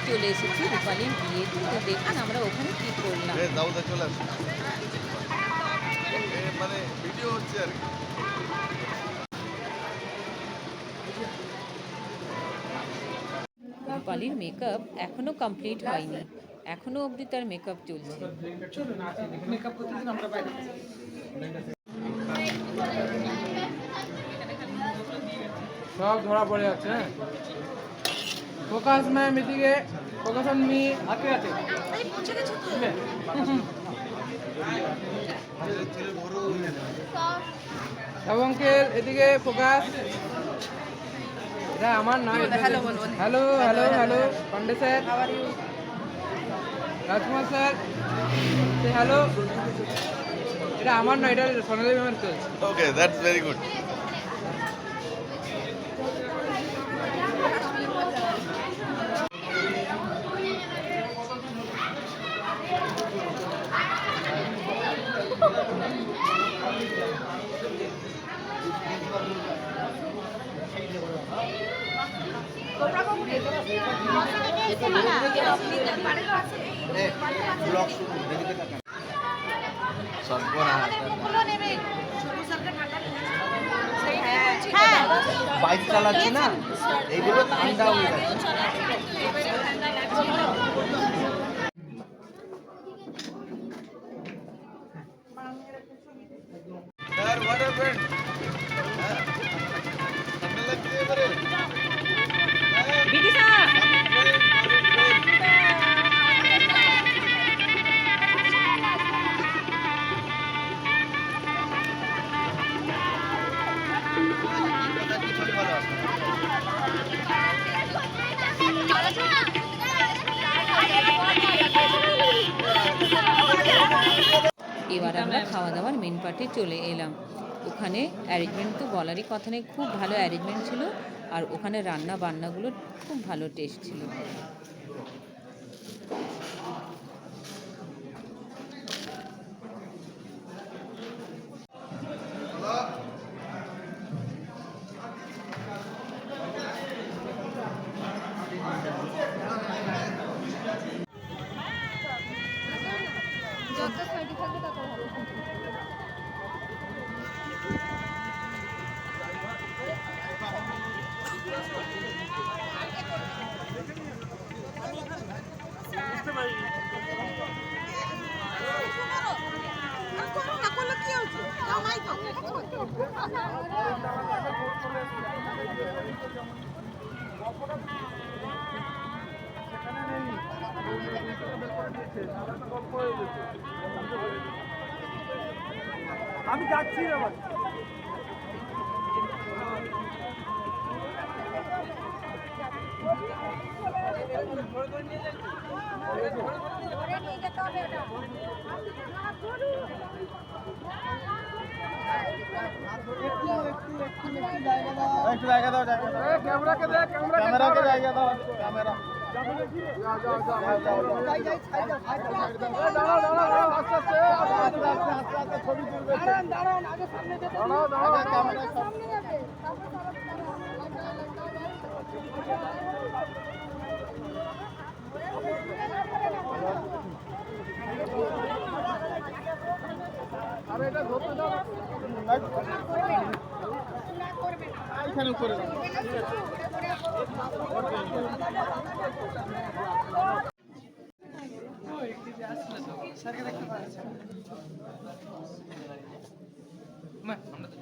চলে এসেছি রূপালীর বিয়েতে। তো দেখুন আমরা ওখানে কি করলাম। চলে আসুন, মানে ভিডিও হচ্ছে আর কি। রূপালীর মেকআপ এখনো কমপ্লিট হয়নি, এখনো অবধি তার মেকআপ চলছে। সব ধরা পড়ে যাচ্ছে। হ্যাঁ, ফোকাস ম্যাম এদিকে, ফোকাস অন মি। হাতে হাতে অঙ্কেল এদিকে ফোকাস। এটা আমার নয়। Hello hello hello Pandey sir, Rajkumar sir hello. এটা আমার নয়, এটা সোনালি ম্যামের চলছে। Okay, that's very good. Bike চালাচ্ছি না, এইগুলো ঠান্ডা হয়ে যাচ্ছে। এবার আমরা খাওয়া দাওয়ার মেন পার্টে চলে এলাম। ওখানে অ্যারেঞ্জমেন্ট তো বলারই কথা নেই, খুব ভালো অ্যারেঞ্জমেন্ট ছিল। আর ওখানে রান্না বান্নাগুলো খুব ভালো টেস্ট ছিল। আমি যাচ্ছি এবার। একটু জায়গা দাও, ক্যামেরাকে দে, ক্যামেরাকে জায়গা দাও, ক্যামেরা। ছবি তুলবে। আরে এটা ধরতে দাও, এইখানে করে দাও। স্যারকে দেখতে পাচ্ছি। আমরা তো